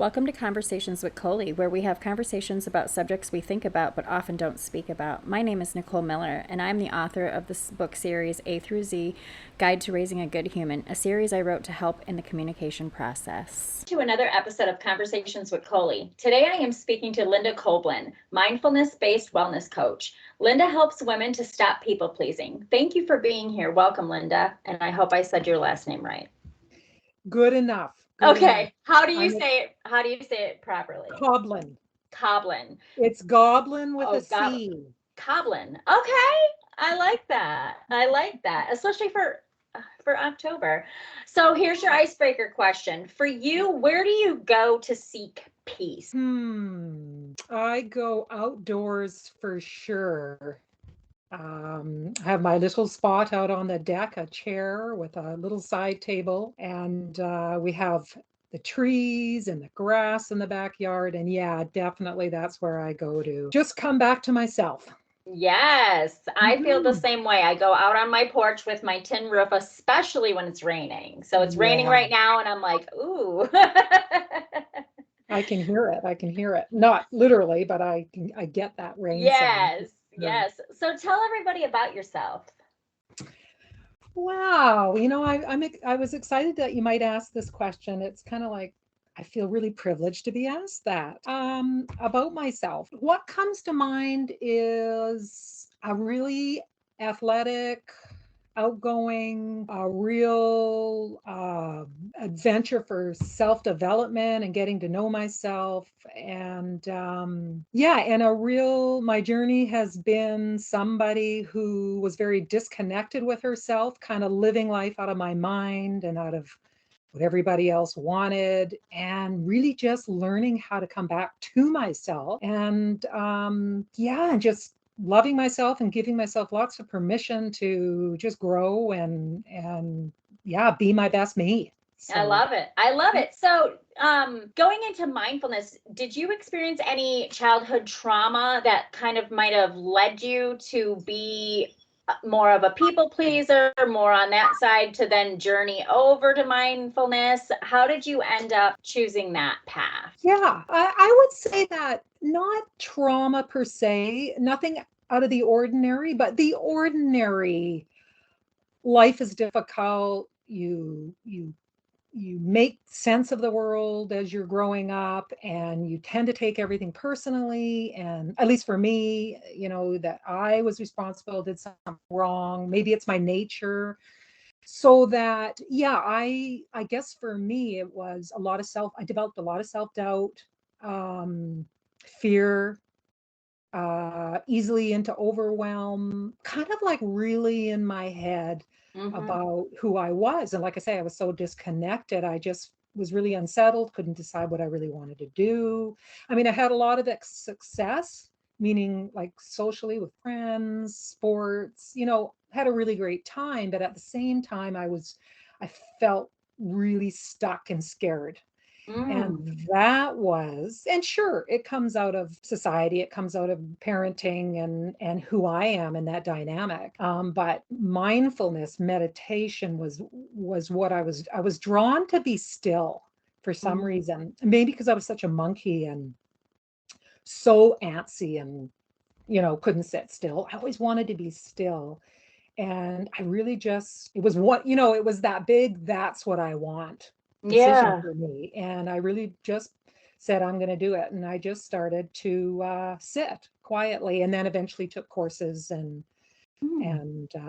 Welcome to Conversations with Colie, where we have conversations about subjects we think about but often don't speak about. My name is Nicole Miller, and I'm the author of this book series, A through Z, Guide to Raising a Good Human, a series I wrote to help in the communication process. To another episode of Conversations with Colie. Today I am speaking to Linda Coblin, mindfulness-based wellness coach. Linda helps women to stop people-pleasing. Thank you for being here. Welcome, Linda, and I hope I said your last name right. Good enough. Okay. How do you say it? How do you say it properly? Coblin. Coblin. It's goblin with a C. Coblin. Okay. I like that. I like that, especially for October. So here's your icebreaker question. For you, where do you go to seek peace? I go outdoors for sure. I have my little spot out on the deck, a chair with a little side table, and we have the trees and the grass in the backyard. And yeah, definitely that's where I go to just come back to myself. Yes, I feel the same way. I go out on my porch with my tin roof, especially when it's raining. So it's raining right now, and I'm like, ooh. I can hear it. I can hear it. Not literally, but I get that rain sound. Yes. So tell everybody about yourself. Wow. I was excited that you might ask this question. It's kind of like I feel really privileged to be asked that. About myself. What comes to mind is a really athletic, outgoing, a real adventure for self-development and getting to know myself. And my journey has been somebody who was very disconnected with herself, kind of living life out of my mind and out of what everybody else wanted, and really just learning how to come back to myself and just loving myself and giving myself lots of permission to just grow and be my best me. So, I love it. So going into mindfulness, did you experience any childhood trauma that kind of might have led you to be more of a people pleaser, more on that side, to then journey over to mindfulness? How did you end up choosing that path? Yeah, I would say that not trauma per se, nothing out of the ordinary, but the ordinary. Life is difficult. You make sense of the world as you're growing up, and you tend to take everything personally. And at least for me, that I was responsible, did something wrong. Maybe it's my nature. So that, I guess for me, it was I developed a lot of self-doubt, fear, easily into overwhelm, kind of like really in my head about who I was. And like I say, I was so disconnected. I just was really unsettled, couldn't decide what I really wanted to do. I mean, I had a lot of success, meaning like socially with friends, sports, had a really great time. But at the same time, I felt really stuck and scared. And and sure, it comes out of society, it comes out of parenting and who I am in that dynamic. But mindfulness meditation was what I was drawn to be still for some reason. Maybe because I was such a monkey and so antsy and couldn't sit still. I always wanted to be still. And I really it was it was that big, that's what I want decision for me. And I really just said, I'm going to do it. And I just started to sit quietly, and then eventually took courses, and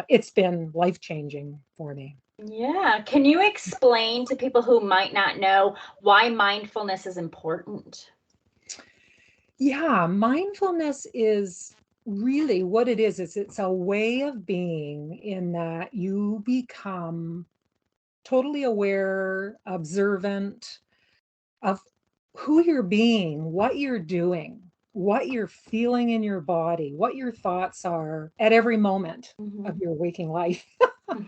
it's been life-changing for me. Yeah. Can you explain to people who might not know why mindfulness is important? Yeah, mindfulness is really what it is it's a way of being, in that you become totally aware, observant of who you're being, what you're doing, what you're feeling in your body, what your thoughts are at every moment of your waking life.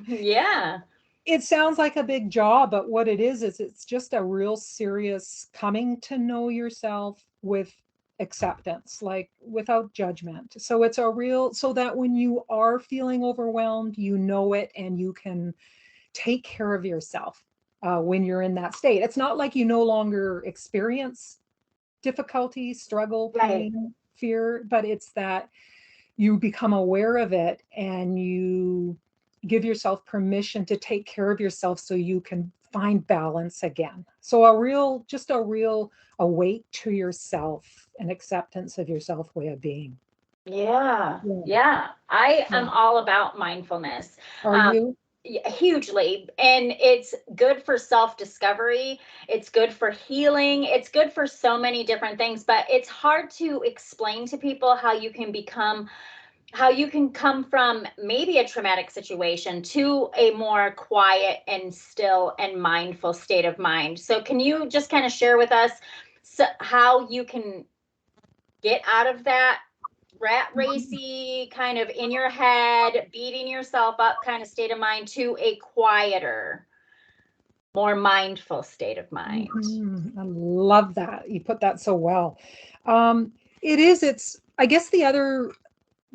Yeah. It sounds like a big job, but what it is it's just a real serious coming to know yourself with acceptance, like without judgment. So it's a real, so that when you are feeling overwhelmed, you know it, and you can take care of yourself. when you're in that state. It's not like you no longer experience difficulty, struggle, Right. pain, fear, but it's that you become aware of it and you give yourself permission to take care of yourself so you can find balance again. So just a real awake to yourself and acceptance of yourself way of being. Yeah. Yeah. Yeah. I Yeah. am all about mindfulness. Are Um, you? Hugely. And it's good for self-discovery. It's good for healing. It's good for so many different things, but it's hard to explain to people how you can come from maybe a traumatic situation to a more quiet and still and mindful state of mind. So can you just kind of share with us how you can get out of that rat racy kind of in your head, beating yourself up kind of state of mind to a quieter, more mindful state of mind? I love that. You put that so well. I guess the other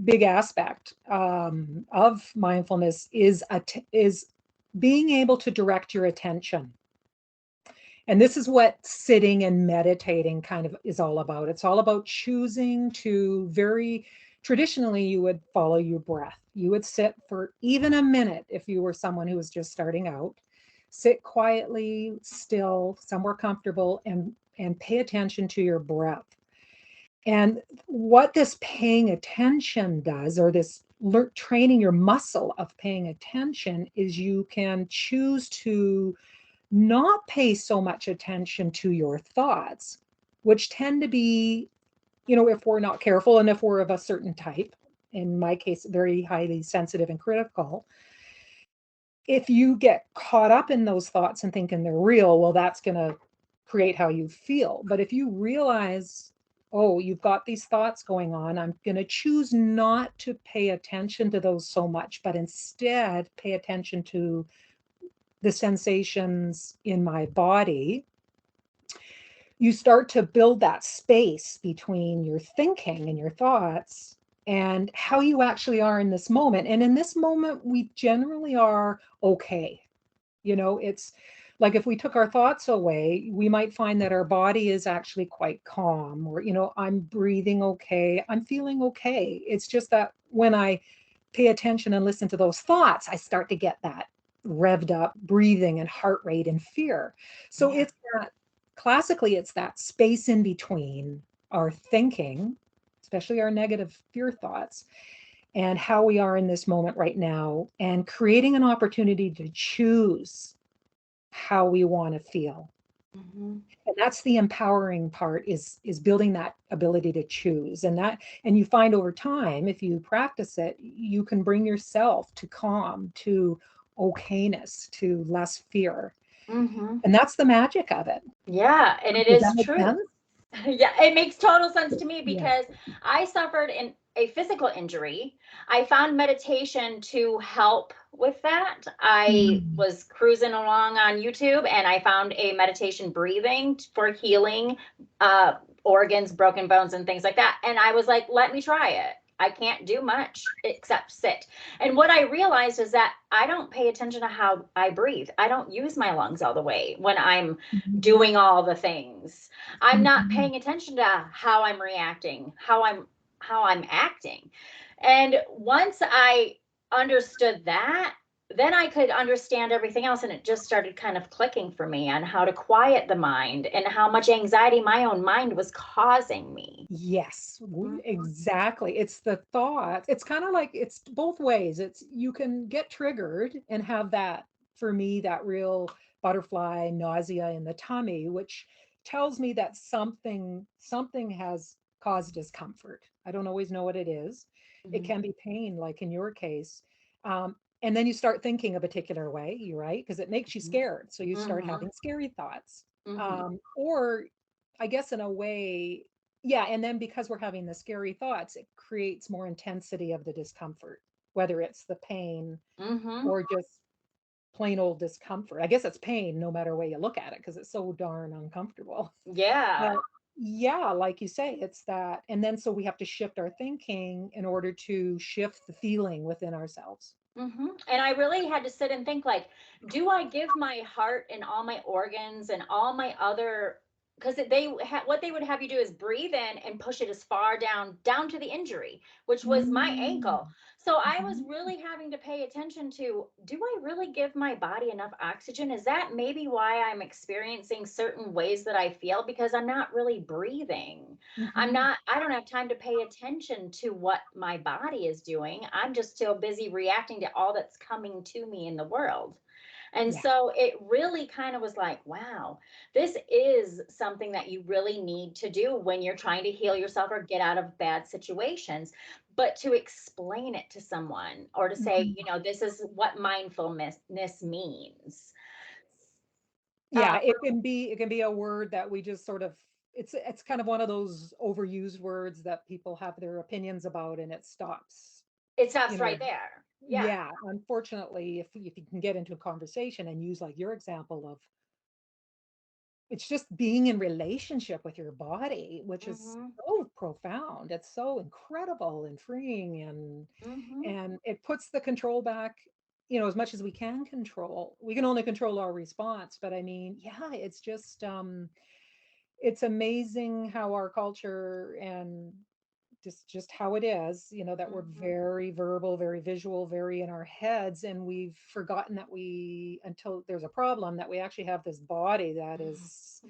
big aspect of mindfulness is being able to direct your attention. And this is what sitting and meditating kind of is all about. It's all about choosing to very traditionally, you would follow your breath. You would sit for even a minute if you were someone who was just starting out. Sit quietly, still, somewhere comfortable, and pay attention to your breath. And what this paying attention does, or this training your muscle of paying attention, is you can choose to not pay so much attention to your thoughts, which tend to be, if we're not careful and if we're of a certain type, in my case, very highly sensitive and critical, if you get caught up in those thoughts and thinking they're real, well, that's going to create how you feel. But if you realize, oh, you've got these thoughts going on, I'm going to choose not to pay attention to those so much, but instead pay attention to the sensations in my body. You start to build that space between your thinking and your thoughts and how you actually are in this moment. And in this moment, we generally are okay. It's like if we took our thoughts away, we might find that our body is actually quite calm, or, I'm breathing okay, I'm feeling okay. It's just that when I pay attention and listen to those thoughts, I start to get that revved up breathing and heart rate and fear. So Yeah. it's that classically, it's that space in between our thinking, especially our negative fear thoughts, and how we are in this moment right now, and creating an opportunity to choose how we want to feel. Mm-hmm. And that's the empowering part, is building that ability to choose. And you find over time, if you practice it, you can bring yourself to calm, to okayness, to less fear. Mm-hmm. And that's the magic of it. Yeah, and it Does that is make true. sense? Yeah, it makes total sense to me Yeah. because I suffered a physical injury. I found meditation to help with that. I Mm. was cruising along on YouTube and I found a meditation breathing for healing uh, organs, broken bones, and things like that. And I was like, let me try it. I can't do much except sit. And what I realized is that I don't pay attention to how I breathe. I don't use my lungs all the way when I'm Mhm. doing all the things. I'm not Mhm. paying attention to how I'm reacting, how I'm acting. And once I understood that, then I could understand everything else, and it just started kind of clicking for me on how to quiet the mind and how much anxiety my own mind was causing me. Yes, Mhm. exactly. It's the thought. It's kind of like it's both ways. It's you can get triggered and have that, for me, that real butterfly nausea in the tummy, which tells me that something has caused discomfort. I don't always know what it is. It Mhm. can be pain, like in your case. And then you start thinking a particular way, you're right, because it makes you scared. So you start Mhm. having scary thoughts. Mhm. Or I guess in a way, yeah, and then because we're having the scary thoughts, it creates more intensity of the discomfort, whether it's the pain Mhm. or just plain old discomfort. I guess it's pain no matter way you look at it because it's so darn uncomfortable. Yeah. But yeah, like you say, it's that. And then so we have to shift our thinking in order to shift the feeling within ourselves. And I really had to sit and think, like, do I give my heart and all my organs and all my other, because what they would have you do is breathe in and push it as far down to the injury, which was my Mm, ankle. So I was mhm. really having to pay attention to, do I really give my body enough oxygen? Is that maybe why I'm experiencing certain ways that I feel, because I'm not really breathing? Mhm. I don't have time to pay attention to what my body is doing. I'm just still busy reacting to all that's coming to me in the world. And Yeah. so it really kind of was like, wow, this is something that you really need to do when you're trying to heal yourself or get out of bad situations. But to explain it to someone, or to say, Mhm. this is what mindfulness means. Yeah, it can be a word that we just sort of it's kind of one of those overused words that people have their opinions about and it stops. It You stops know, right there. Yeah. yeah, unfortunately, if you can get into a conversation and use like your example of it's just being in relationship with your body, which is Hmm. so profound. It's so incredible and freeing Hmm. and it puts the control back, as much as we can control. We can only control our response, but I mean, yeah, it's just it's amazing how our culture and just how it is, that we're Hmm. very verbal, very visual, very in our heads, and we've forgotten that until there's a problem, that we actually have this body that is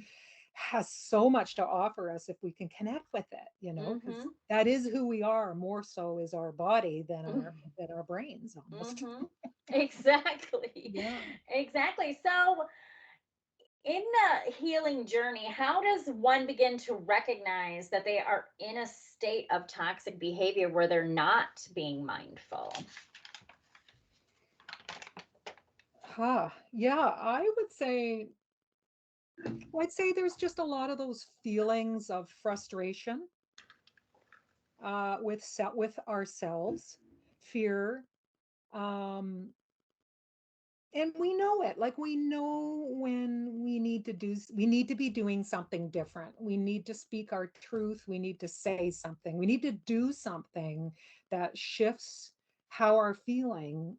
has so much to offer us if we can connect with it, because Hmm. that is who we are. More so is our body than our Hmm. than our brains almost. Hmm. Exactly. Yeah. Exactly. So, in the healing journey, how does one begin to recognize that they are in a state of toxic behavior where they're not being mindful? Yeah, I'd say there's just a lot of those feelings of frustration with ourselves, fear, um, and we know it. Like we know when we need to be doing something different. We need to speak our truth. We need to say something. We need to do something that shifts how we're feeling,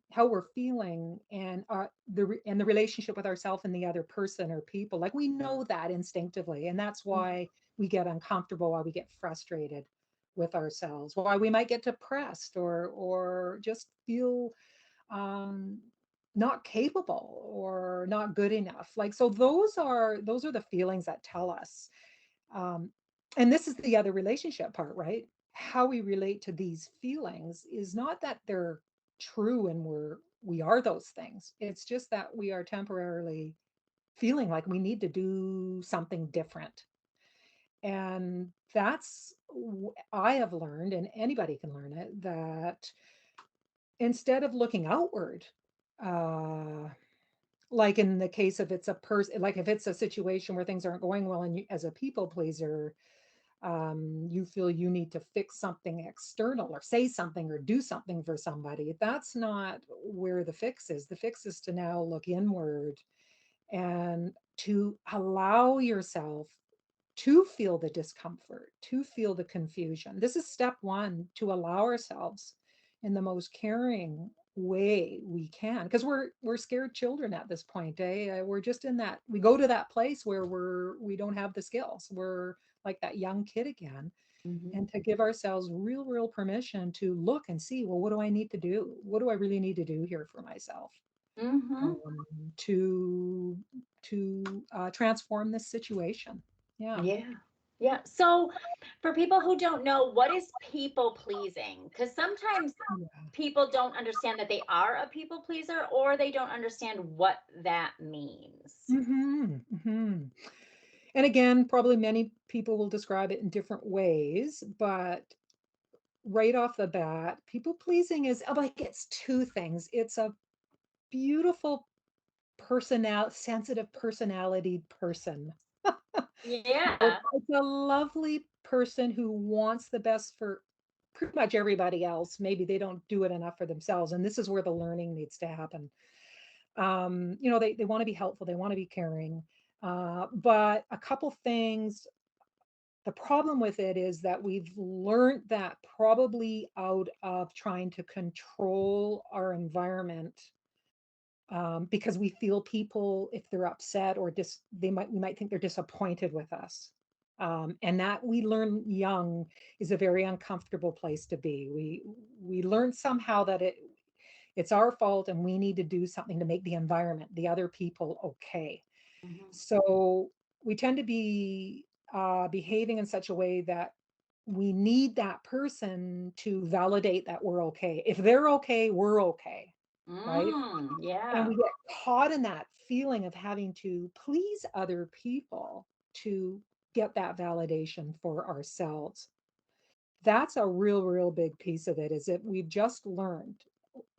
and the relationship with ourselves and the other person or people. Like we know that instinctively, and that's why we get uncomfortable, why we get frustrated with ourselves, why we might get depressed or just feel um, not capable or not good enough. Like, so those are the feelings that tell us. Um, and this is the other relationship part, right? How we relate to these feelings is not that they're true and we are those things. It's just that we are temporarily feeling like we need to do something different. And I have learned, and anybody can learn it, that instead of looking outward, uh, like in the case of it's a person, like if it's a situation where things aren't going well and you, as a people pleaser, you feel you need to fix something external or say something or do something for somebody. That's not where the fix is. The fix is to now look inward and to allow yourself to feel the discomfort, to feel the confusion. This is step one, to allow ourselves in the most caring way we can, because we're scared children at this point, eh? We're just in that, we go to that place where we don't have the skills. We're like that young kid again. Hmm. And to give ourselves real permission to look and see, well, what do I need to do? What do I really need to do here for myself? Hmm. To transform this situation. Yeah. Yeah. Yeah. So, for people who don't know, what is people pleasing? Because sometimes Yeah. people don't understand that they are a people pleaser, or they don't understand what that means. Mhm. And again, probably many people will describe it in different ways, but right off the bat, people pleasing is like it's two things. It's a beautiful sensitive personality person. Yeah. It's a lovely person who wants the best for pretty much everybody else. Maybe they don't do it enough for themselves. And this is where the learning needs to happen. They want to be helpful, they want to be caring. But a couple things The problem with it is that we've learned that probably out of trying to control our environment, because we feel people, if they're upset or we might think they're disappointed with us. And that we learn young is a very uncomfortable place to be. We learn somehow that it's our fault and we need to do something to make the environment, the other people, okay. Mhm. So we tend to be behaving in such a way that we need that person to validate that we're okay. If they're okay, we're okay, right? And Yeah. we get caught in that feeling of having to please other people to get that validation for ourselves. That's a real big piece of it, is that we've just learned,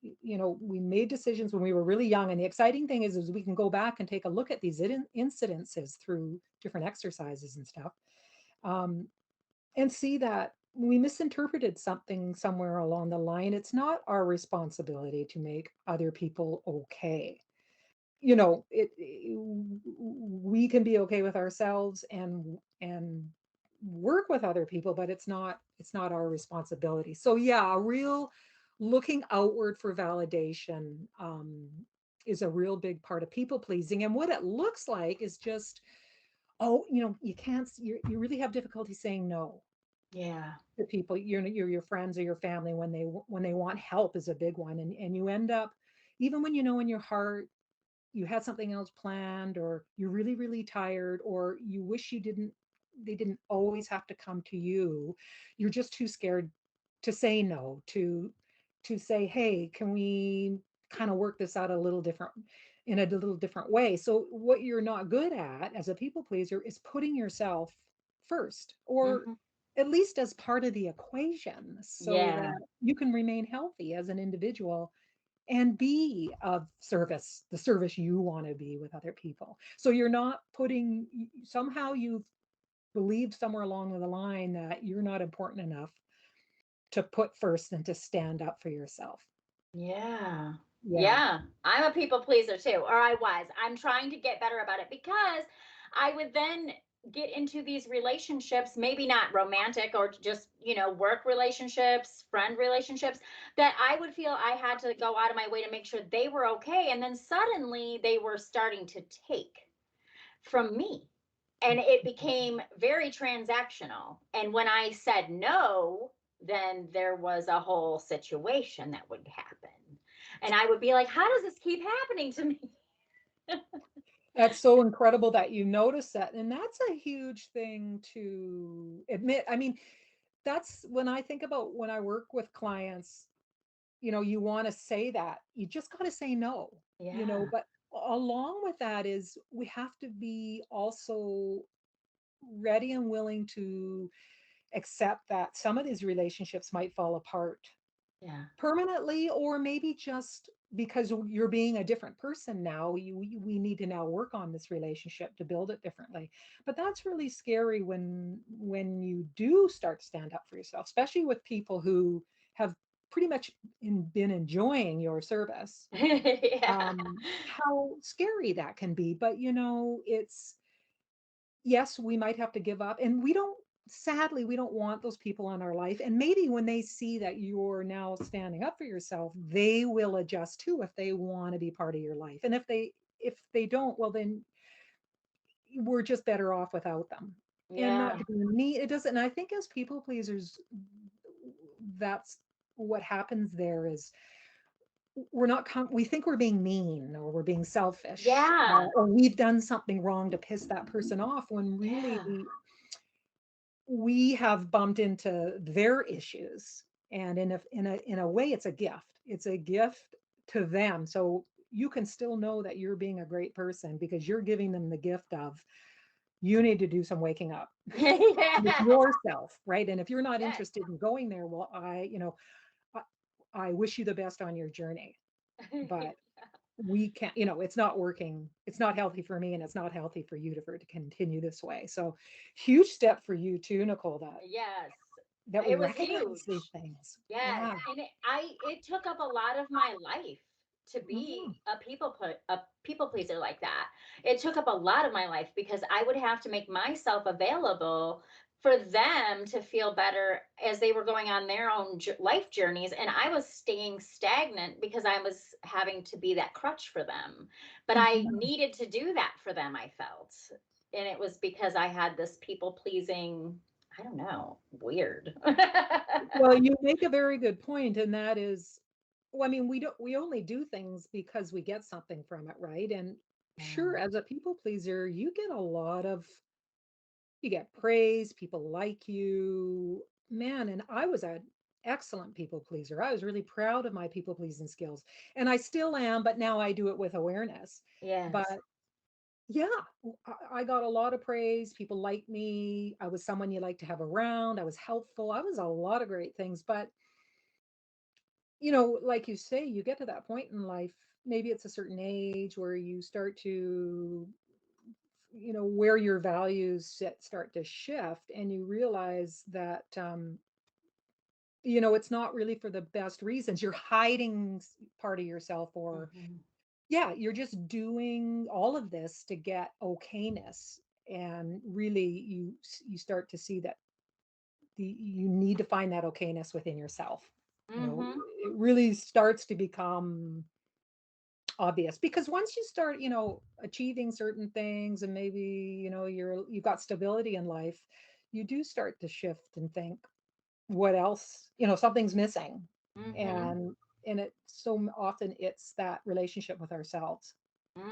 we made decisions when we were really young. And the exciting thing is we can go back and take a look at these incidences through different exercises and stuff, um, and see that we misinterpreted something somewhere along the line. It's not our responsibility to make other people okay. We can be okay with ourselves and work with other people, but it's not our responsibility. So yeah, a real looking outward for validation, is a real big part of people pleasing. And what it looks like is just, oh, you can't, you really have difficulty saying no Yeah. to people, your friends or your family, when they want help, is a big one. And you end up, even when in your heart you had something else planned, or you're really tired, or you wish they didn't always have to come to you, you're just too scared to say no, to say, hey, can we kind of work this out in a little different way. So what you're not good at as a people pleaser is putting yourself first, or Mhm. at least as part of the equation, so Yeah. that you can remain healthy as an individual and be of service, the service you want to be with other people. So you're not putting, somehow you've believed somewhere along the line that you're not important enough to put first and to stand up for yourself. Yeah. Yeah. Yeah. I'm a people pleaser too, or I was. I'm trying to get better about it because I would then get into these relationships, maybe not romantic or just, work relationships, friend relationships, that I would feel I had to go out of my way to make sure they were okay. And then suddenly they were starting to take from me. And it became very transactional. And when I said no, then there was a whole situation that would happen. And I would be like, how does this keep happening to me? That's so incredible that you notice that. And that's a huge thing to admit. I mean, that's when I think about when I work with clients, you want to say that. You just got to say no, Yeah. but along with that is we have to be also ready and willing to accept that some of these relationships might fall apart Yeah. permanently, or maybe just because you're being a different person now, we need to now work on this relationship to build it differently. But that's really scary when you do start to stand up for yourself, especially with people who have pretty much been enjoying your service. Yeah. How scary that can be. But it's, yes, we might have to give up. And sadly, we don't want those people in our life. And maybe when they see that you're now standing up for yourself, they will adjust too, if they want to be part of your life. And if they don't, well, then we're just better off without them. And not Yeah. to be mean, it doesn't. And I think as people pleasers, that's what happens there is we think we're being mean, or we're being selfish, Yeah. or we've done something wrong to piss that person off, when really Yeah. we have bumped into their issues. And in a way, it's a gift to them. So you can still know that you're being a great person, because you're giving them the gift of, you need to do some waking up with Yeah. yourself, right? And if you're not Yes. interested in going there, well, I, I wish you the best on your journey. But we can't, it's not working. It's not healthy for me, and it's not healthy for you for it to continue this way. So huge step for you too, Nicole, Yes. that we It was recognize these huge. things. Yes, Yeah. and it took up a lot of my life to Mhm. be a people pleaser like that. It took up a lot of my life because I would have to make myself available for them to feel better as they were going on their own life journeys. And I was staying stagnant because I was having to be that crutch for them. But I Mhm. needed to do that for them, I felt. And it was because I had this people pleasing, I don't know, weird. Well, you make a very good point, and that is, well, I mean, we only do things because we get something from it, right? And Yeah. sure, as a people pleaser, you get a lot of, you get praise, people like you. Man, and I was an excellent people pleaser. I was really proud of my people pleasing skills, and I still am, but now I do it with awareness. But Yes. yeah, I got a lot of praise. People liked me. I was someone you like to have around. I was helpful. I was a lot of great things, but like you say, you get to that point in life, maybe it's a certain age where you start to, where your values start to shift, and you realize that, it's not really for the best reasons. You're hiding part of yourself, or, Mhm. yeah, you're just doing all of this to get okayness. And really, you start to see that you need to find that okayness within yourself. Mhm. It really starts to become obvious, because once you start, achieving certain things, and maybe, you've got stability in life, you do start to shift and think, what else, something's missing. Mhm. And it so often it's that relationship with ourselves,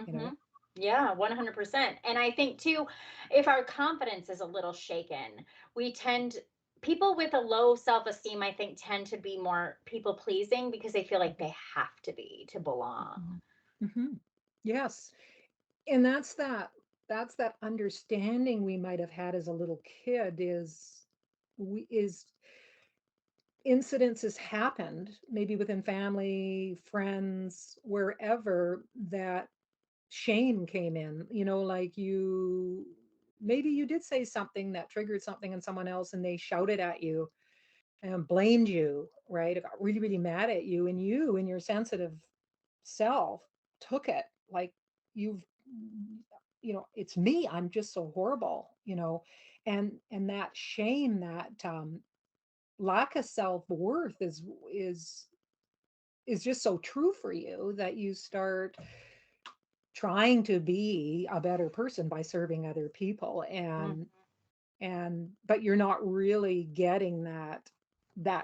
you know. Mhm. Yeah, 100%. And I think too, if our confidence is a little shaken, we tend people with a low self-esteem, I think, tend to be more people pleasing because they feel like they have to be to belong. Mhm. Mhm. Yes. And that's that understanding we might have had as a little kid, is incidences happened, maybe within family, friends, wherever, that shame came in, like, maybe you did say something that triggered something in someone else, and they shouted at you and blamed you, right? It got really, really mad at you, and you, in your sensitive self, took it like, you've it's me, I'm just so horrible, and that shame, that lack of self-worth is just so true for you, that you start trying to be a better person by serving other people, Mm. and but you're not really getting that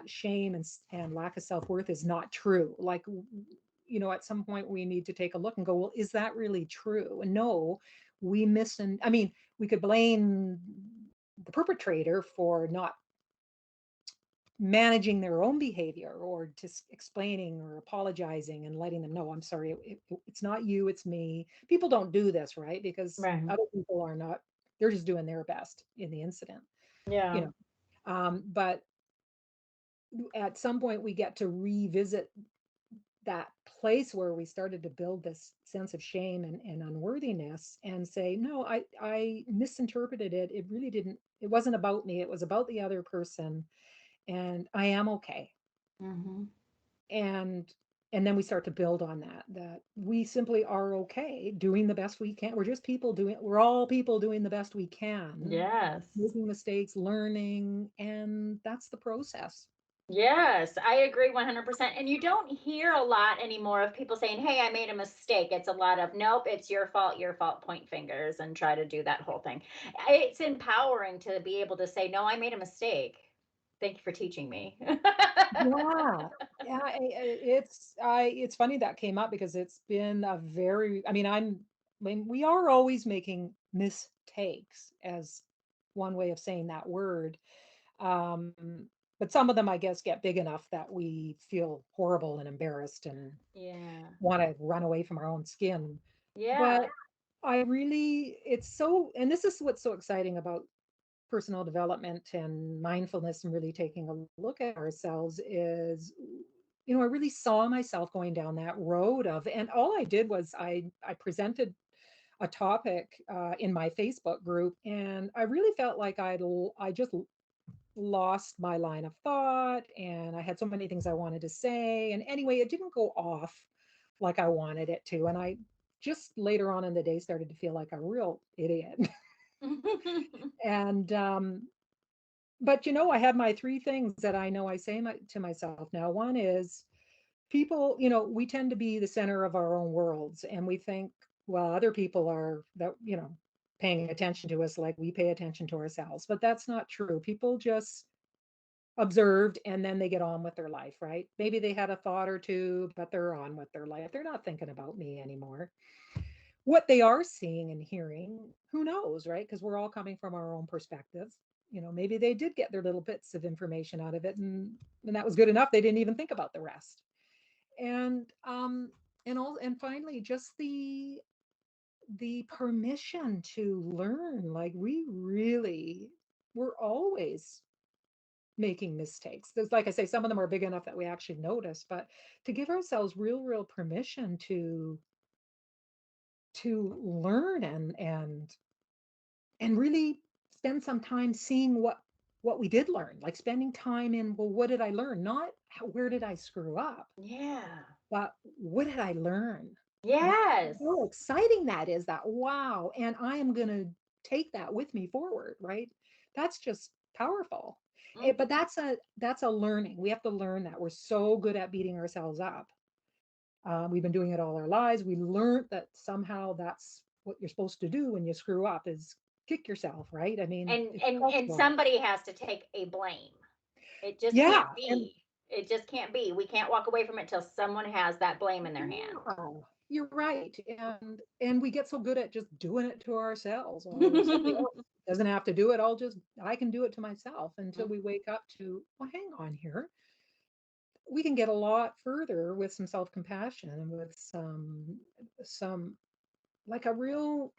shame, and lack of self-worth is not true. Like, at some point we need to take a look and go, well, is that really true? And no, I mean, we could blame the perpetrator for not managing their own behavior, or just explaining or apologizing and letting them know, I'm sorry, it's not you, it's me. People don't do this, right? Because Right. other people are not, they're just doing their best in the incident, you Yeah. know. But at some point we get to revisit that place where we started to build this sense of shame and unworthiness, and say, no, I misinterpreted it. It really didn't, it wasn't about me, it was about the other person, and I am okay. Mhm. and and then we start to build on that we simply are okay doing the best we can. We're all people doing the best we can, Yes. making mistakes, learning, and that's the process. Yes, I agree 100%. And you don't hear a lot anymore of people saying, "Hey, I made a mistake." It's a lot of, "Nope, it's your fault, point fingers," and try to do that whole thing. It's empowering to be able to say, "No, I made a mistake. Thank you for teaching me." Yeah, yeah, it's funny that came up, because it's been a very, I mean, we are always making mistakes, as one way of saying that word. But some of them, I guess, get big enough that we feel horrible and embarrassed and Yeah. want to run away from our own skin. But Yeah. it's so, and this is what's so exciting about personal development and mindfulness, and really taking a look at ourselves, is, I really saw myself going down that road of, and all I did was I presented a topic in my Facebook group, and I really felt like I just lost my line of thought, and I had so many things I wanted to say. And anyway, it didn't go off like I wanted it to. And I just later on in the day started to feel like a real idiot. And But I have my three things that I know I say to myself now. One is people, we tend to be the center of our own worlds, and we think, well, other people are that, paying attention to us like we pay attention to ourselves. But that's not true. People just observed and then they get on with their life, right? Maybe they had a thought or two, but they're on with their life. They're not thinking about me anymore. What they are seeing and hearing, who knows, right? Because we're all coming from our own perspectives. Maybe they did get their little bits of information out of it, and that was good enough. They didn't even think about the rest. And finally, just the permission to learn. Like we're always making mistakes. There's, like I say, some of them are big enough that we actually notice, but to give ourselves real permission to learn and really spend some time seeing what we did learn, like spending time in, well, what did I learn? Not where did I screw up, Yeah. but what did I learn? And Yes. how exciting that is, that wow, and I am going to take that with me forward, right? That's just powerful. But Mhm. that's a learning. We have to learn that. We're so good at beating ourselves up. We've been doing it all our lives. We learned that somehow that's what you're supposed to do when you screw up, is kick yourself, right? I mean, And it's and and cultural. somebody has to take a blame. It just can't Yeah, and be. It just can't be. We can't walk away from it till someone has that blame in their hand. yeah, you're right. And we get so good at just doing it to ourselves. Oh, somebody else doesn't have to do it. I can do it to myself, until we wake up to, well, hang on here. We can get a lot further with some self-compassion and with some like a real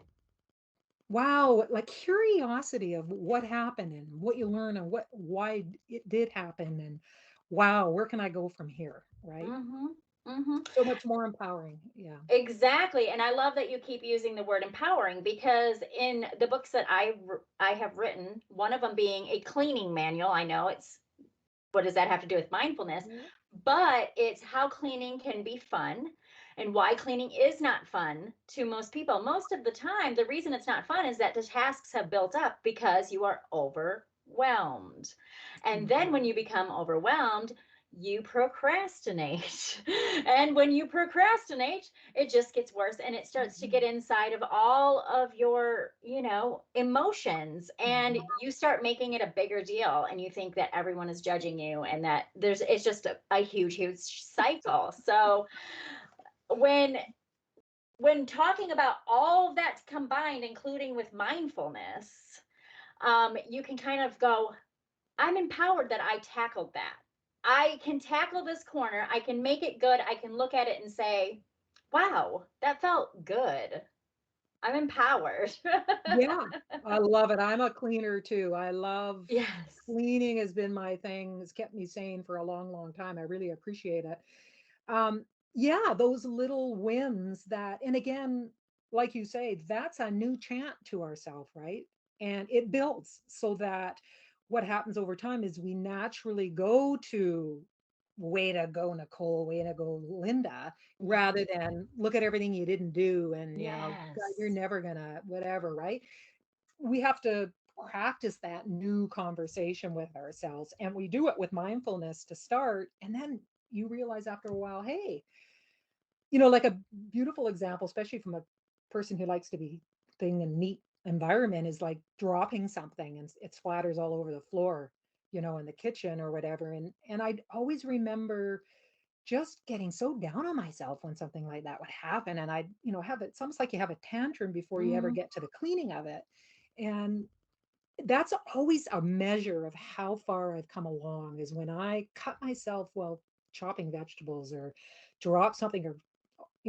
wow, like curiosity of what happened and what you learn and why it did happen, and wow, where can I go from here, right? Mhm. Mhm. So much more empowering. Yeah. Exactly. And I love that you keep using the word empowering, because in the books that I have written, one of them being a cleaning manual, I know it's, what does that have to do with mindfulness? Yeah. But it's how cleaning can be fun and why cleaning is not fun to most people. Most of the time, the reason it's not fun is that the tasks have built up because you are overwhelmed. And then when Mhm. you become overwhelmed, you procrastinate. And when you procrastinate, it just gets worse and it starts to get Mhm. inside of all of your, emotions, and Mhm. you start making it a bigger deal, and you think that everyone is judging you and that it's just a huge cycle. So when talking about all of that combined, including with mindfulness, you can kind of go, I'm empowered that I tackled that. I can tackle this corner. I can make it good. I can look at it and say, wow, that felt good. I'm empowered. Yeah, I love it. I'm a cleaner too. I love Yes. cleaning, has been my thing. It's kept me sane for a long time. I really appreciate it. Um, yeah, those little wins that, and again, like you say, that's a new chant to ourselves, right? And it builds so that what happens over time is we naturally go to, way to go, Nicole, way to go, Linda, rather than look at everything you didn't do and, God, you're Yes. never gonna, whatever, right? We have to practice that new conversation with ourselves. And we do it with mindfulness to start. And then you realize after a while, hey, like a beautiful example, especially from a person who likes to be thing in neat environment, is like dropping something and it splatters all over the floor, in the kitchen or whatever. And I always remember just getting so down on myself when something like that would happen. And I, have it, it's almost like you have a tantrum before you ever Mhm. get to the cleaning of it. And that's always a measure of how far I've come along, is when I cut myself while chopping vegetables, or drop something, or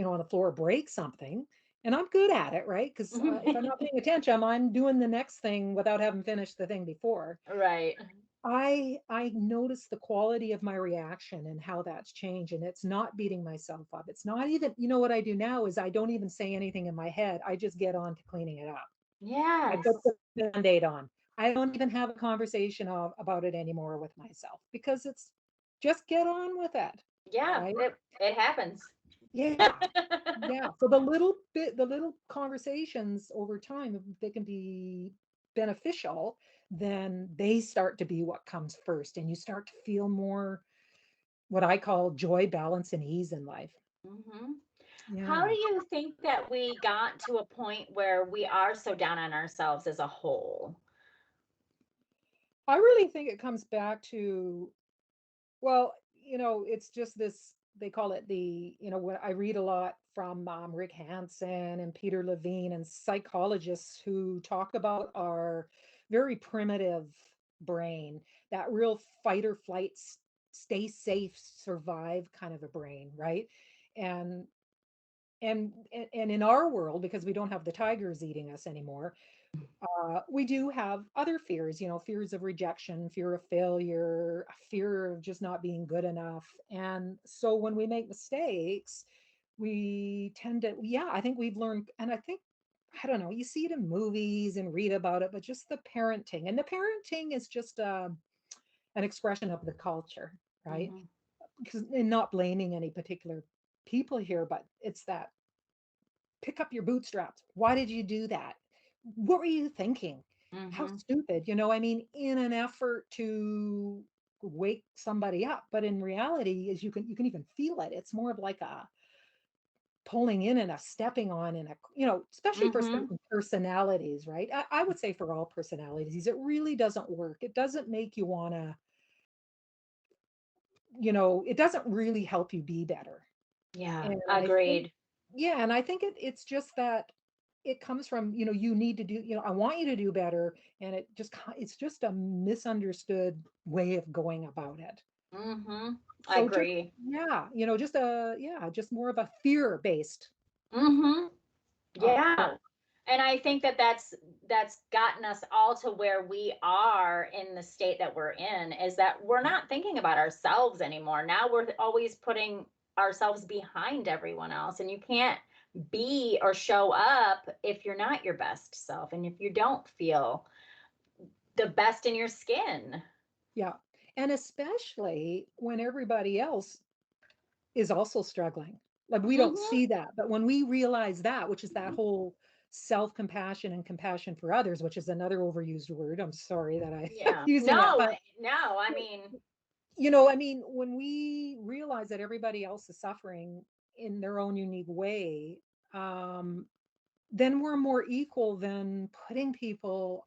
on the floor, break something. And I'm good at it, right? Because if I'm not paying attention, I'm doing the next thing without having finished the thing before. Right. I notice the quality of my reaction and how that's changed. And it's not beating myself up. It's not even, what I do now is I don't even say anything in my head. I just get on to cleaning it up. I Yes. put the Band-Aid on. I don't even have a conversation about it anymore with myself, because it's just get on with it, Yeah, right? it happens. Yeah. Yeah. So the little conversations over time, they can be beneficial. then they start to be what comes first. And you start to feel more what I call joy, balance, and ease in life. Mm-hmm. How Yeah. do you think that we got to a point where we are so down on ourselves as a whole? I really think it comes back to, well, it's just this, they call it the, what I read a lot from Rick Hansen and Peter Levine and psychologists who talk about our very primitive brain, that real fight or flight, stay safe, survive kind of a brain, right? And and in our world, because we don't have the tigers eating us anymore, we do have other fears, fears of rejection, fear of failure, fear of just not being good enough. And so when we make mistakes, we tend to, yeah, I think we've learned, and I think, I don't know, you see it in movies and read about it, but just the parenting. And the parenting is just an expression of the culture, right? Mm-hmm. Because, and not blaming any particular people here, but it's that pick up your bootstraps. Why did you do that? What were you thinking? How Mm-hmm. stupid, I mean, in an effort to wake somebody up. But in reality, is you can even feel it. It's more of like a pulling in and a stepping on and a, especially for Mm-hmm. certain personalities, right? I would say for all personalities, it really doesn't work. It doesn't make you want to, it doesn't really help you be better. Yeah, And I think, agreed. yeah, and I think it's just that it comes from, you need to do, I want you to do better. And it's just a misunderstood way of going about it. Mm-hmm. I So just, agree. yeah, just more of a fear-based Mm-hmm. Yeah. approach. And I think that that's gotten us all to where we are in the state that we're in, is that we're not thinking about ourselves anymore. Now we're always putting ourselves behind everyone else, and you can't be or show up if you're not your best self and if you don't feel the best in your skin. Yeah. And especially when everybody else is also struggling. Like we don't Mm-hmm. see that, but when we realize that, which is that whole self-compassion and compassion for others, which is another overused word. I'm sorry that I'm Yeah. using it, No, but no, I mean, I mean, when we realize that everybody else is suffering in their own unique way, um, then we're more equal than putting people,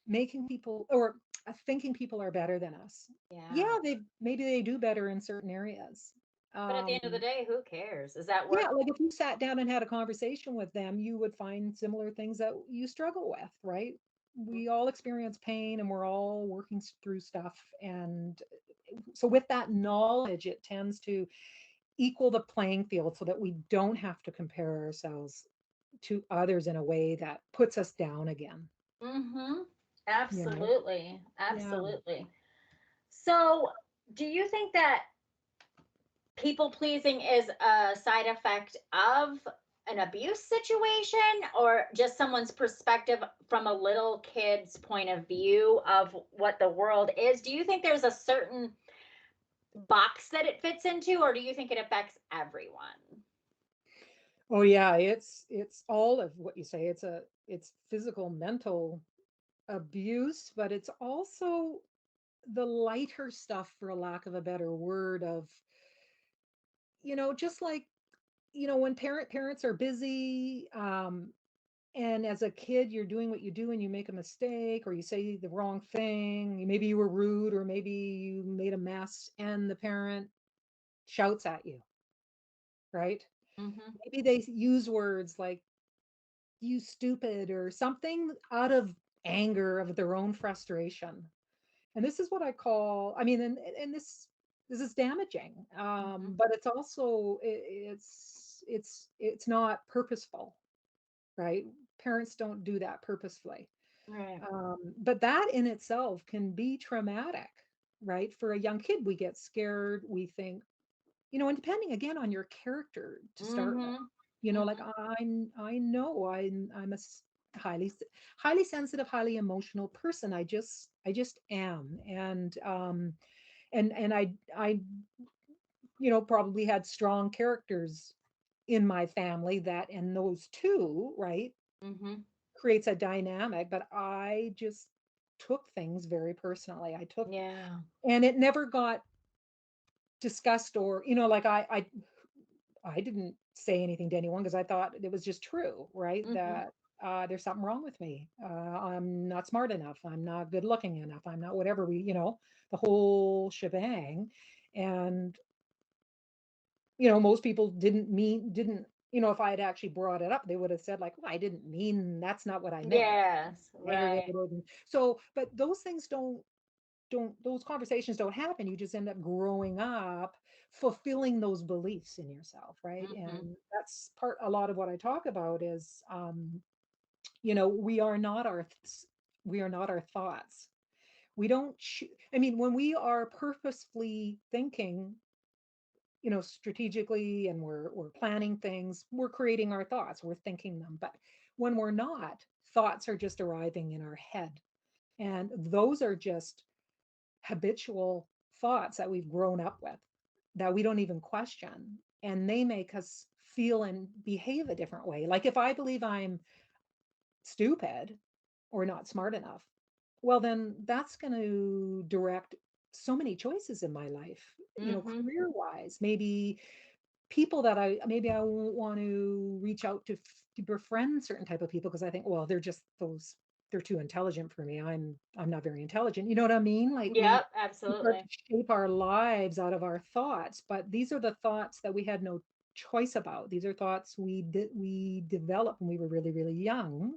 making people, or thinking people are better than us. yeah. Yeah, maybe they do better in certain areas. But at the end of the Um, day, who cares? Is that yeah, work? like if you sat down and had a conversation with them, you would find similar things that you struggle with, right? We all experience pain and we're all working through stuff. And so with that knowledge, it tends to equal the playing field so that we don't have to compare ourselves to others in a way that puts us down again. Mm-hmm. You know? Absolutely. Yeah. Absolutely. So, do you think that people pleasing is a side effect of an abuse situation, or just someone's perspective from a little kid's point of view of what the world is? Do you think there's a certain box that it fits into, or do you think it affects everyone? Oh yeah, it's all of what you say. It's physical, mental abuse, but it's also the lighter stuff, for a lack of a better word, of, just like, when parents are busy, and as a kid you're doing what you do and you make a mistake or you say the wrong thing, maybe you were rude or maybe you made a mess, and the parent shouts at you, right? Mm-hmm. Maybe they use words like you stupid or something out of anger, of their own frustration. And this is what I call, I mean, and this is damaging, Mm-hmm. but it's also it's not purposeful, right? Parents don't do that purposefully. Right. But that in itself can be traumatic, right? For a young kid, we get scared, we think, and depending again on your character to start with, Mm-hmm. like I know I'm a highly highly sensitive, highly emotional person. I just am. And I probably had strong characters in my family, that and those two, right, Mm-hmm. creates a dynamic. But I just took things very personally. Yeah. And it never got discussed, or, like I didn't say anything to anyone because I thought it was just true, right? Mm-hmm. That there's something wrong with me. I'm not smart enough. I'm not good looking enough. I'm not whatever the whole shebang. And, most people didn't, if I had actually brought it up, they would have said like, well, I didn't mean, that's not what I meant. Yes, right. Aggravated. So, but those things don't those conversations don't happen. You just end up growing up fulfilling those beliefs in yourself, right? Mm-hmm. And that's a lot of what I talk about is, we are not our thoughts. We don't I mean, when we are purposefully thinking, strategically, and we're planning things, we're creating our thoughts, we're thinking them. But when we're not, thoughts are just arriving in our head, and those are just habitual thoughts that we've grown up with, that we don't even question, and they make us feel and behave a different way. Like if I believe I'm stupid or not smart enough, well, then that's going to direct so many choices in my life, Mm-hmm. career wise. Maybe people that I won't want to reach out to befriend certain type of people because I think, well, they're too intelligent for me. I'm not very intelligent. You know what I mean? Like Yep, we start absolutely. to shape our lives out of our thoughts, but these are the thoughts that we had no choice about. These are thoughts we developed when we were really, really young.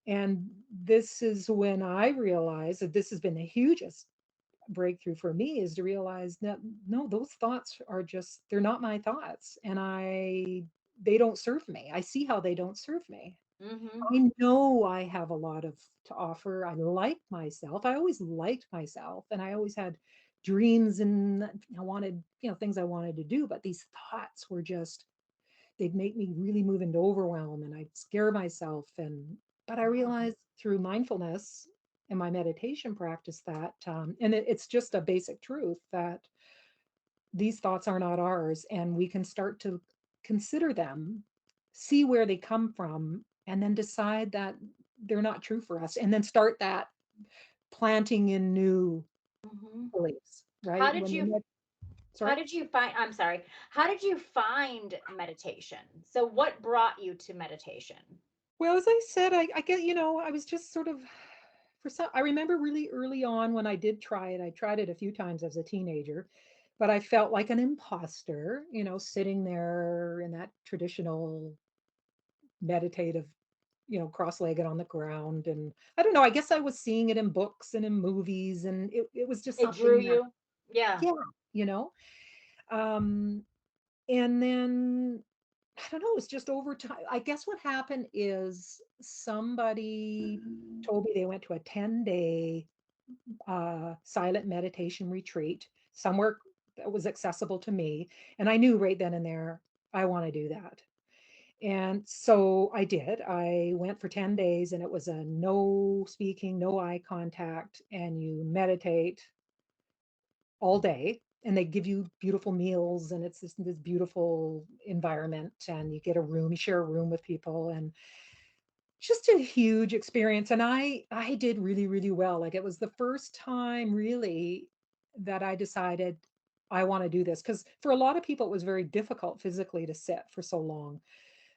And this is when I realized that this has been the hugest breakthrough for me, is to realize that no, those thoughts are just, they're not my thoughts. And they don't serve me. I see how they don't serve me. Mm-hmm. I know I have a lot of to offer. I like myself. I always liked myself, and I always had dreams, and I wanted, things I wanted to do. But these thoughts were just, they'd make me really move into overwhelm, and I'd scare myself. But I Oh. realized through mindfulness and my meditation practice that, and it's just a basic truth that these thoughts are not ours, and we can start to consider them, see where they come from, and then decide that they're not true for us, and then start that planting in new Mm-hmm. beliefs, How right? did When you the how sorry. did you find, I'm sorry, how did you find meditation? So what brought you to meditation? Well, as I said, I get, I was just sort of, I remember really early on when I did try it. I tried it a few times as a teenager, but I felt like an imposter, sitting there in that traditional meditative, cross-legged on the ground. And I don't know, I guess I was seeing it in books and in movies, and it was just It drew something that, you? Yeah. yeah, you know. Um, and then I don't know, it's just over time. I guess what happened is somebody told me they went to a 10-day silent meditation retreat somewhere that was accessible to me. And I knew right then and there, I want to do that. And so I did. I went for 10 days, and it was a no speaking, no eye contact, and you meditate all day. And they give you beautiful meals, and it's this beautiful environment, and you get a room, you share a room with people, and just a huge experience. And I did really, really well. Like it was the first time really that I decided I want to do this, because for a lot of people it was very difficult physically to sit for so long.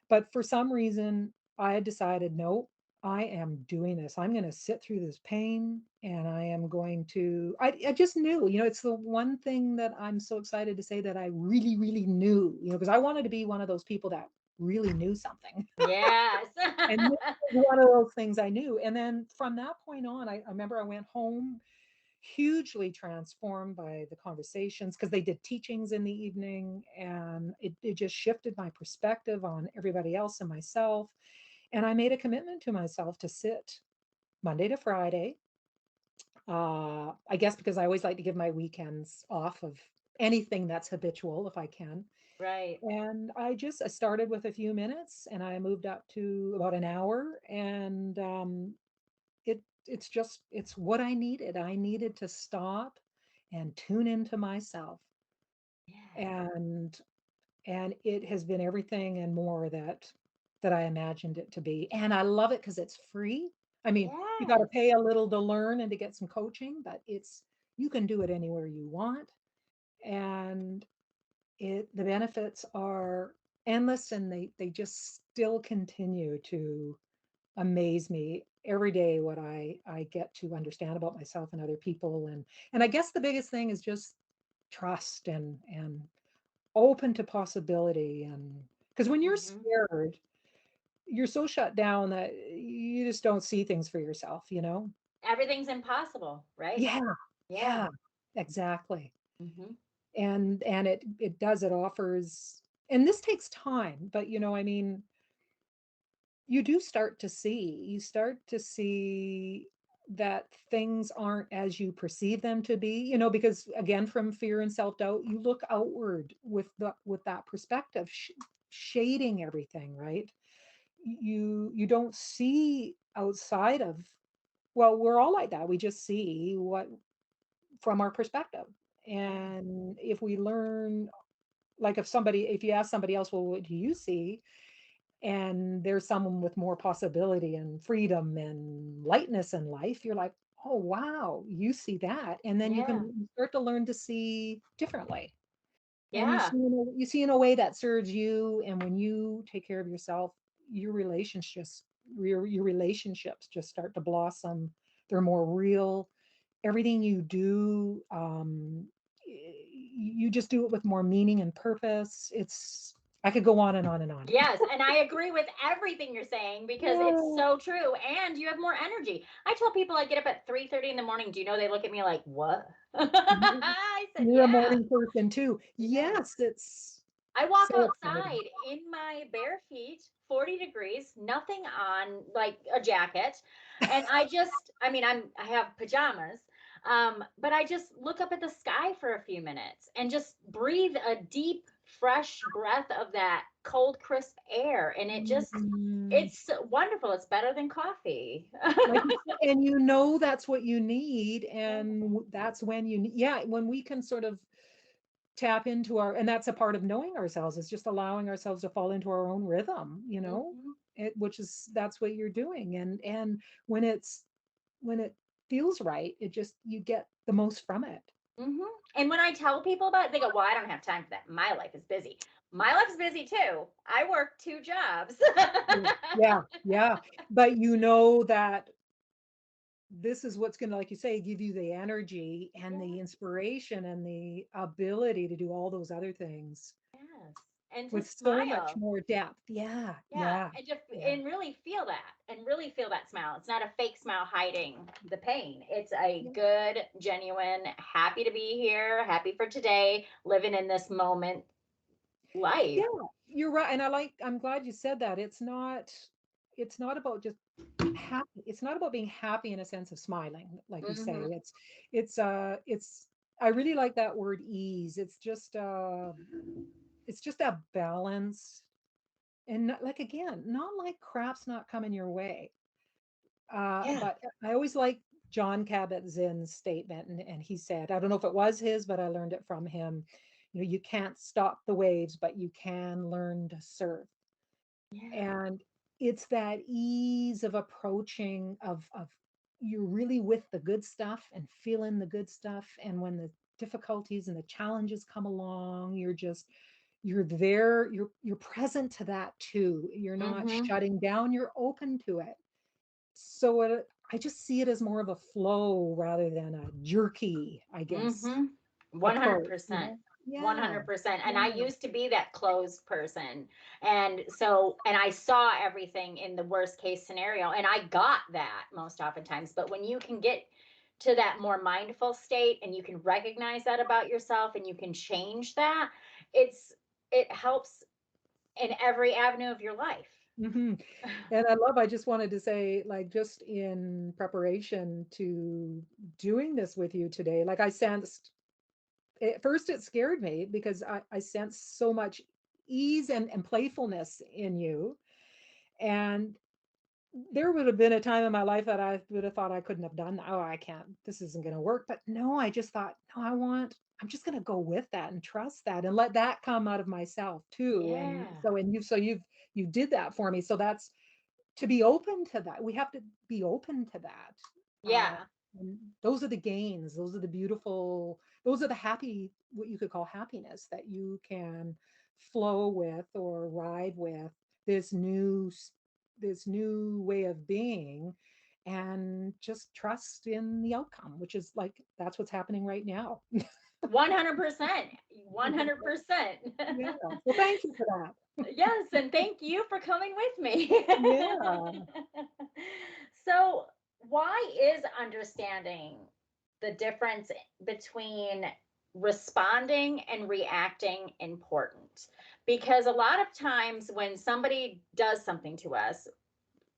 But for some reason, I had decided, no, I am doing this. I'm going to sit through this pain, and I am going to, I just knew, it's the one thing that I'm so excited to say that I really, really knew, because I wanted to be one of those people that really knew something. Yes. And this was one of those things I knew. And then from that point on, I remember I went home hugely transformed by the conversations, because they did teachings in the evening, and it just shifted my perspective on everybody else and myself. And I made a commitment to myself to sit Monday to Friday. I guess because I always like to give my weekends off of anything that's habitual if I can. Right. And I started with a few minutes, and I moved up to about an hour. And it's what I needed. I needed to stop and tune into myself. Yeah. And it has been everything and more that I imagined it to be. And I love it because it's free. I mean, you got to Yes. pay a little to learn and to get some coaching, but you can do it anywhere you want. And the benefits are endless, and they just still continue to amaze me every day, what I get to understand about myself and other people. And I guess the biggest thing is just trust and open to possibility. And because when you're Hmm. scared, you're so shut down that you just don't see things for yourself, you know? Everything's impossible, right? Yeah, Yeah. yeah, exactly. Hmm. And it offers, and this takes time, but I mean, you start to see that things aren't as you perceive them to be, because again, from fear and self-doubt, you look outward with that perspective, shading everything, right? You don't see outside of, well, we're all like that. We just see what from our perspective. Yeah. And if we learn, like if you ask somebody else, well, what do you see? And there's someone with more possibility and freedom and lightness in life, you're like, oh wow, you see that. And then Yeah. you start to learn to see differently. And Yeah. you see in a way that serves you. And when you take care of yourself, your relationships your relationships just start to blossom. They're more real. Everything you do, you just do it with more meaning and purpose. I could go on and on and on. Yes, and I agree with everything you're saying because it's Yeah. so true. And you have more energy. I tell people I get up at 3:30 in the morning. Do you know they look at me like, what? I said, You're a yeah, morning person too. yeah. Yes, it's I walk so exciting. outside in my bare feet, 40 degrees, nothing on, like a jacket. And I mean, I have pajamas. But I just look up at the sky for a few minutes and just breathe a deep, fresh breath of that cold, crisp air. And Mm, it's wonderful. It's better than coffee. like you said, and that's what you need, and that's when yeah, when we can sort of tap into and that's a part of knowing ourselves, is just allowing ourselves to fall into our own rhythm, Mhm. which is that's what you're doing. And when when it feels right, it just you get the most from it. Hmm. And when I tell people about it, they go, well, I don't have time for that. My life is busy. My life's busy too. I work two jobs. Yeah, yeah. But that this is what's going to, like you say, give you the energy and Yeah, the inspiration and the ability to do all those other things yes. And to with so much smile. more depth. Yeah, Yeah. yeah, And just yeah. and really feel that and really feel that smile. It's not a fake smile hiding the pain. It's a Yeah, good, genuine, happy to be here, happy for today, living in this moment yeah, life. you're right. And I'm glad you said that. It's not about just happy. It's not about being happy in a sense of smiling, like you say. Hmm. It's I really like that word ease. It's just a balance. And like again, not like crap's not coming your way. Yeah. But I always like John Kabat-Zinn's statement, and he said, I don't know if it was his, but I learned it from him. You can't stop the waves, but you can learn to surf. Yeah. And it's that ease of approaching of you're really with the good stuff and feeling the good stuff. And when the difficulties and the challenges come along, you're there, you're present to that too. You're not Hmm. shutting down, you're open to it. So I just see it as more of a flow rather than a jerky, I guess, Hmm. approach, 100%. Yeah. 100%. And I Yeah. used to be that closed person. And I saw everything in the worst case scenario. And I got that most oftentimes. But when you can get to that more mindful state and you can recognize that about yourself and you can change that, it helps in every avenue of your life. hmm And I just wanted to say, like, just in preparation to doing this with you today, like I sensed, at first it scared me because I sensed so much ease and playfulness in you. And there would have been a time in my life that I would have thought I couldn't have done that. Oh, I can't, this isn't going to work. But no, I just thought, no, I'm just going to go with that and trust that and let that come out of myself too. And Yeah. so, you did that for me. So that's to be open to that. We have to be open to that. Uh, Yeah. and those are the gains. Those are the beautiful, those are the happy, what you could call happiness that you can flow with or ride with this this new way of being, and just trust in the outcome, which is like, that's what's happening right now. 100%. 100%. Yeah. Well, thank you for that. Yes, and thank you for coming with me. Yeah. So, why is understanding the difference between responding and reacting important? Because a lot of times when somebody does something to us,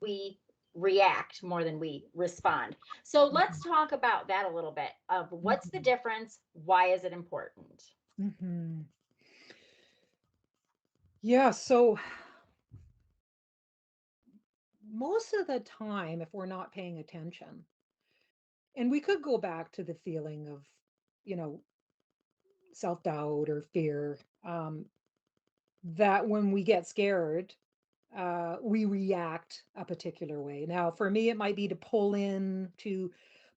we react more than we respond. So, let's talk about that a little bit of what's the Mhm. difference? Why is it important? Mhm. Yeah. So most of the time, if we're not paying attention, and we could go back to the feeling of, you know, self doubt or fear, that when we get scared, we react a particular way. Now, for me, it might be to pull in, to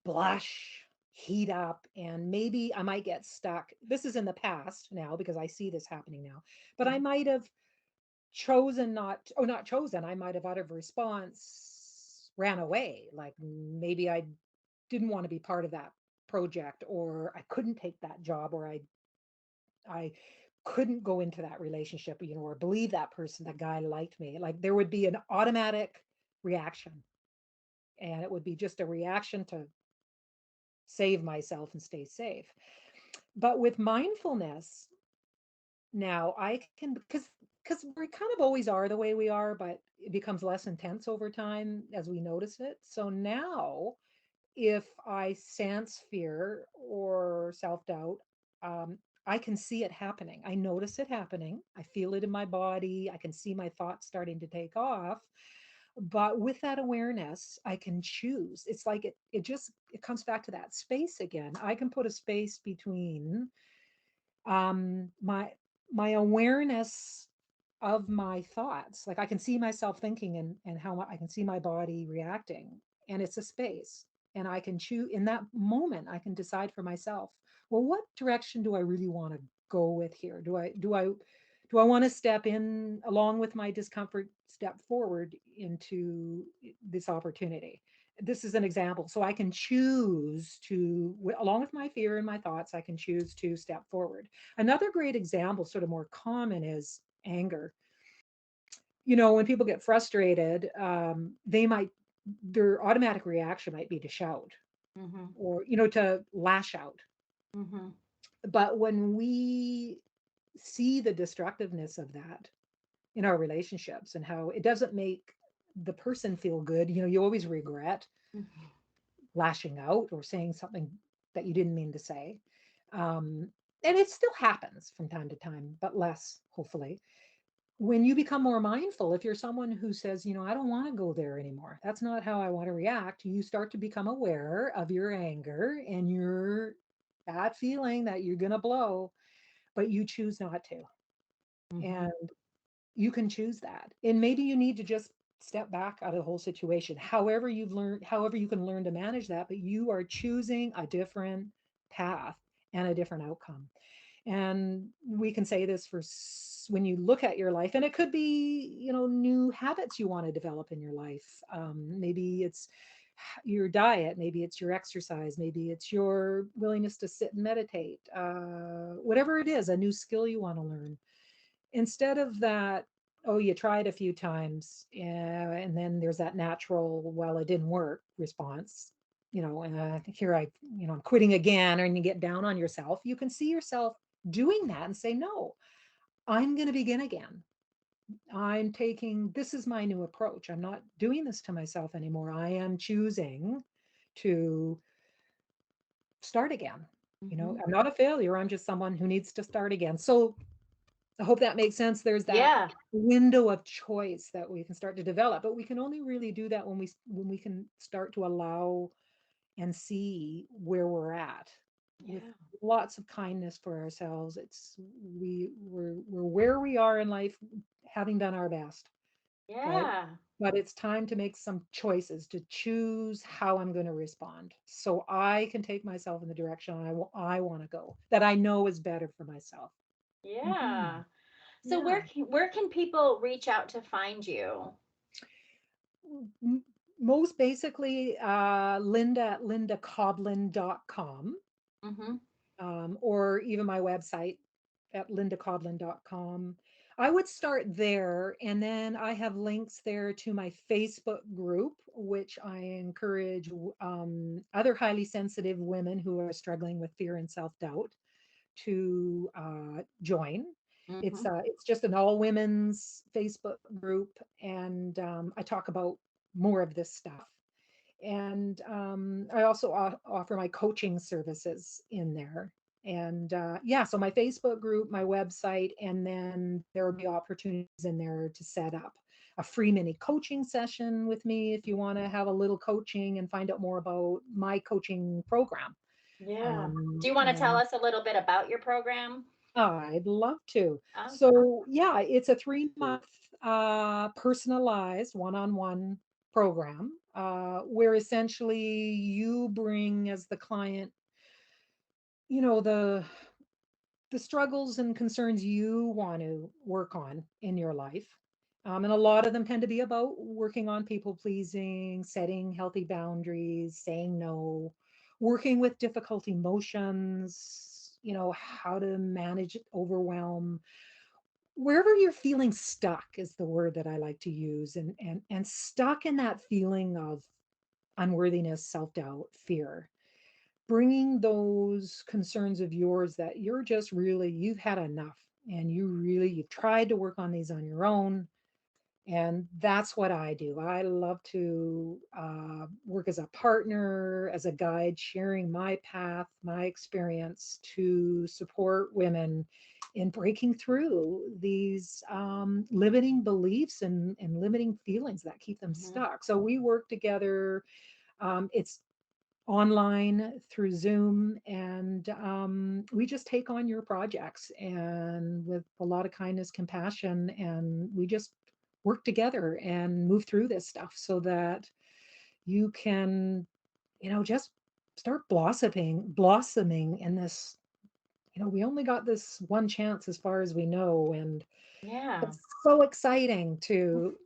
blush, heat up, and maybe I might get stuck. This is in the past now because I see this happening now, but I might have chosen not, oh, not chosen, I might have out of response ran away. Like maybe I didn't want to be part of that project, or I couldn't take that job, or I couldn't go into that relationship, you know, or believe that person, that guy liked me. Like there would be an automatic reaction, and it would be just a reaction to save myself and stay safe. But with mindfulness, now I can, because we kind of always are the way we are, but it becomes less intense over time as we notice it. So now if I sense fear or self-doubt, I can see it happening. I notice it happening. I feel it in my body. I can see my thoughts starting to take off. But with that awareness, I can choose. It's like it comes back to that space again. I can put a space between my awareness of my thoughts. Like I can see myself thinking, and how I can see my body reacting, and it's a space, and I can choose in that moment. I can decide for myself, well, what direction do I really want to go with here? Do I want to step in along with my discomfort, step forward into this opportunity? This is an example. So I can choose to, along with my fear and my thoughts, I can choose to step forward. Another great example, sort of more common, is anger. You know, when people get frustrated, their automatic reaction might be to shout, Mm-hmm. or, you know, to lash out. Mm-hmm. But when we see the destructiveness of that in our relationships, and how it doesn't make the person feel good, you know, you always regret Mm-hmm. lashing out or saying something that you didn't mean to say. And it still happens from time to time, but less, hopefully. When you become more mindful, if you're someone who says, you know, I don't want to go there anymore, that's not how I want to react, you start to become aware of your anger and your bad feeling that you're going to blow, but you choose not to. Mm-hmm. And you can choose that. And maybe you need to just step back out of the whole situation. However you can learn to manage that, but you are choosing a different path and a different outcome. And we can say this for when you look at your life, and it could be, you know, new habits you want to develop in your life. Maybe it's your diet, maybe it's your exercise, maybe it's your willingness to sit and meditate, whatever it is, a new skill you want to learn. Instead of that, oh, you tried a few times, and then there's that natural, well, it didn't work response, you know, here I'm quitting again, and you get down on yourself. You can see yourself doing that and say, no, I'm going to begin again. This is my new approach. I'm not doing this to myself anymore. I am choosing to start again. You know, Mm-hmm. I'm not a failure. I'm just someone who needs to start again. So I hope that makes sense. There's that Yeah. window of choice that we can start to develop, but we can only really do that when we can start to allow and see where we're at with Yeah. lots of kindness for ourselves. We're where we are in life, having done our best. right? Yeah. But it's time to make some choices, to choose how I'm going to respond so I can take myself in the direction I want to go, that I know is better for myself. Yeah. So Yeah. where can people reach out to find you? Most basically, Linda at lindacoblin.com, Mm-hmm. or even my website at lindacoblin.com. I would start there, and then I have links there to my Facebook group, which I encourage other highly sensitive women who are struggling with fear and self-doubt to join. Mm-hmm. It's just an all women's Facebook group, and I talk about more of this stuff. And I also offer my coaching services in there. And yeah, so my Facebook group, my website, and then there will be opportunities in there to set up a free mini coaching session with me if you want to have a little coaching and find out more about my coaching program. Yeah. Do you want to tell And us a little bit about your program? I'd love to. Awesome. So yeah, it's a 3 month personalized one-on-one program where essentially you bring as the client, you know, the struggles and concerns you want to work on in your life. And a lot of them tend to be about working on people pleasing, setting healthy boundaries, saying no, working with difficult emotions, you know, how to manage overwhelm. Wherever you're feeling stuck is the word that I like to use, and stuck in that feeling of unworthiness, self-doubt, fear, bringing those concerns of yours that you're just really, you've had enough, and you've tried to work on these on your own. And that's what I do. I love to work as a partner, as a guide, sharing my path, my experience to support women in breaking through these limiting beliefs and limiting feelings that keep them Mm-hmm. stuck. So we work together. It's online through Zoom, and we just take on your projects and with a lot of kindness, compassion, and we just work together and move through this stuff so that you can, you know, just start blossoming in this. You know, we only got this one chance as far as we know, and Yeah. it's so exciting to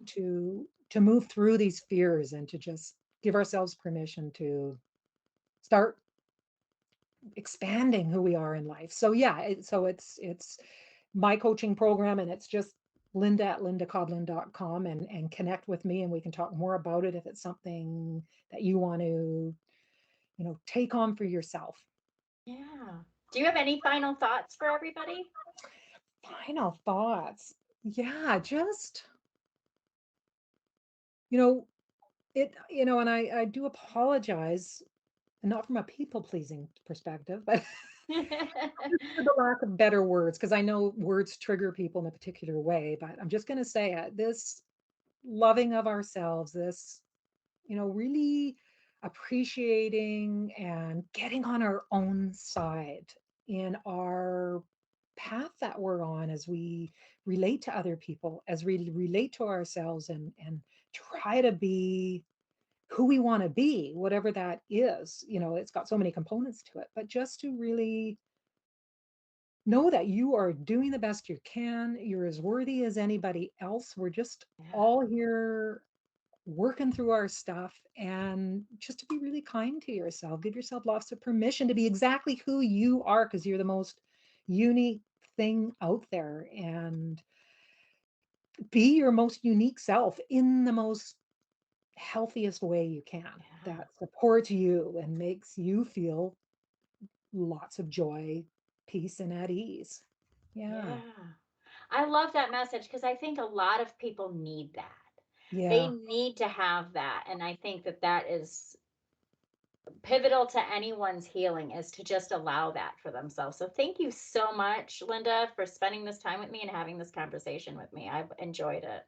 move through these fears and to just give ourselves permission to start expanding who we are in life. So yeah, it's my coaching program, and it's just Linda at lindacoblin.com, and connect with me and we can talk more about it if it's something that you want to, you know, take on for yourself. Yeah. Do you have any final thoughts for everybody? Final thoughts. Yeah, just, you know, and I do apologize, not from a people pleasing perspective, but for the lack of better words, because I know words trigger people in a particular way, but I'm just going to say it. This loving of ourselves, this, you know, really appreciating and getting on our own side in our path that we're on as we relate to other people, as we relate to ourselves, and try to be who we want to be, whatever that is. You know, it's got so many components to it, but just to really know that you are doing the best you can. You're as worthy as anybody else. We're just Yeah. all here working through our stuff, and just to be really kind to yourself. Give yourself lots of permission to be exactly who you are, because you're the most unique thing out there, and be your most unique self in the most healthiest way you can, Yeah. that supports you and makes you feel lots of joy, peace, and at ease. Yeah. Yeah. I love that message because I think a lot of people need that. They Yeah. need to have that. And I think that that is pivotal to anyone's healing is to just allow that for themselves. So thank you so much, Linda, for spending this time with me and having this conversation with me. I've enjoyed it.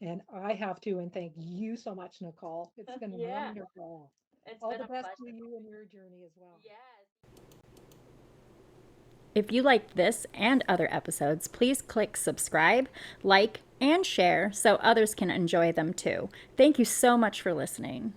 And I have to, and thank you so much, Nicole. It's been Yeah, wonderful. it's All been the a best to pleasure. you and your journey as well. Yes. If you liked this and other episodes, please click subscribe, like, and share so others can enjoy them too. Thank you so much for listening.